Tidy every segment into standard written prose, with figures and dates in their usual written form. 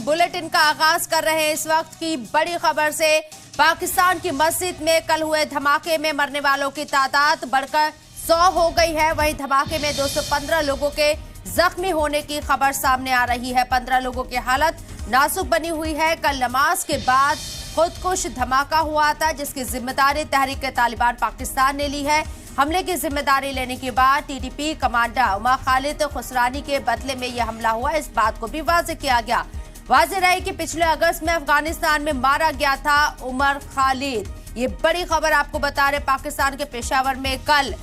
Bulletin का आगाज कर रहे हैं इस वक्त की बड़ी खबर से। पाकिस्तान की मस्जिद में कल हुए धमाके में मरने वालों की तादाद बढ़कर 100 हो गई है। वहीं धमाके में 215 लोगों के जख्मी होने की खबर सामने आ रही है। 15 लोगों की हालत नाजुक बनी हुई है। कल नमाज के बाद खुदकुश धमाका हुआ था, जिसकी जिम्मेदारी तहरीक-ए-तालिबान पाकिस्तान ने ली है। हमले की जिम्मेदारी लेने के बाद टीटीपी कमांडर उमर खालिद खुसरानी के बदले में यह हमला हुआ। इस बात को भी वाज़ेह किया गया। वाज़ेह रहे कि पिछले अगस्त में अफगानिस्तान में मारा गया था उमर खालिद। ये बड़ी खबर आपको बता रहे, पाकिस्तान के पेशावर में कल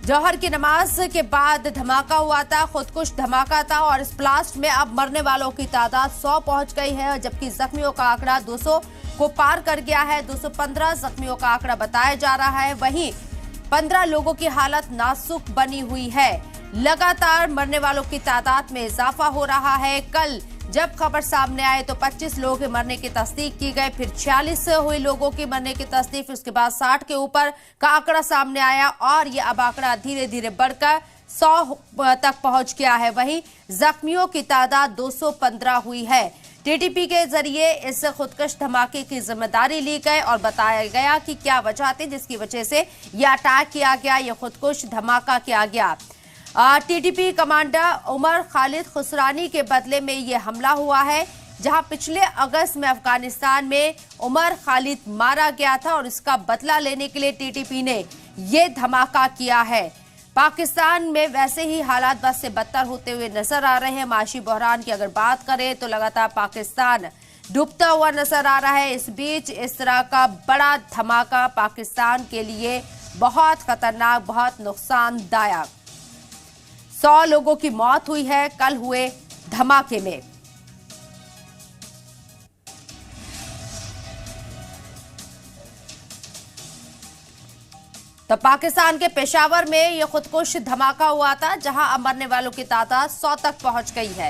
जौहर की नमाज के बाद धमाका हुआ था, खुदकुश धमाका था और इस ब्लास्ट में अब मरने वालों की तादाद 100 पहुंच गई है, जबकि जख्मियों का आंकड़ा 200 को पार कर गया है। 215 जख्मियों का आंकड़ा बताया जा रहा है। वहीं 15 लोगों की हालत नाजुक बनी हुई है। लगातार मरने वालों की तादाद में इजाफा हो रहा है। कल जब खबर सामने आए तो 25 लोगों के मरने की तस्दीक की गई, फिर 46 हुई लोगों की मरने की तस्दीक, उसके बाद 60 के ऊपर का आंकड़ा सामने आया और ये अब आंकड़ा धीरे धीरे बढ़कर 100 तक पहुंच गया है। वहीं जख्मियों की तादाद 215 हुई है। टीटीपी के जरिए इस खुदकुश धमाके की जिम्मेदारी ली गई और बताया गया कि क्या वजह थी जिसकी वजह से यह अटैक किया गया, यह खुदकुश धमाका किया गया। टीटीपी कमांडर उमर खालिद खुसरानी के बदले में यह हमला हुआ है, जहां पिछले अगस्त में अफगानिस्तान में उमर खालिद मारा गया था और इसका बदला लेने के लिए टीटीपी ने यह धमाका किया है। पाकिस्तान में वैसे ही हालात बद से बदतर होते हुए नजर आ रहे हैं। माशी बहरान की अगर बात करें तो लगातार पाकिस्तान डूबता हुआ नजर आ रहा है। इस बीच इस तरह का बड़ा धमाका पाकिस्तान के लिए बहुत खतरनाक, बहुत नुकसानदायक। 100 लोगों की मौत हुई है कल हुए धमाके में। तो पाकिस्तान के पेशावर में यह खुदकुश धमाका हुआ था, जहां अब मरने वालों की तादाद 100 तक पहुंच गई है।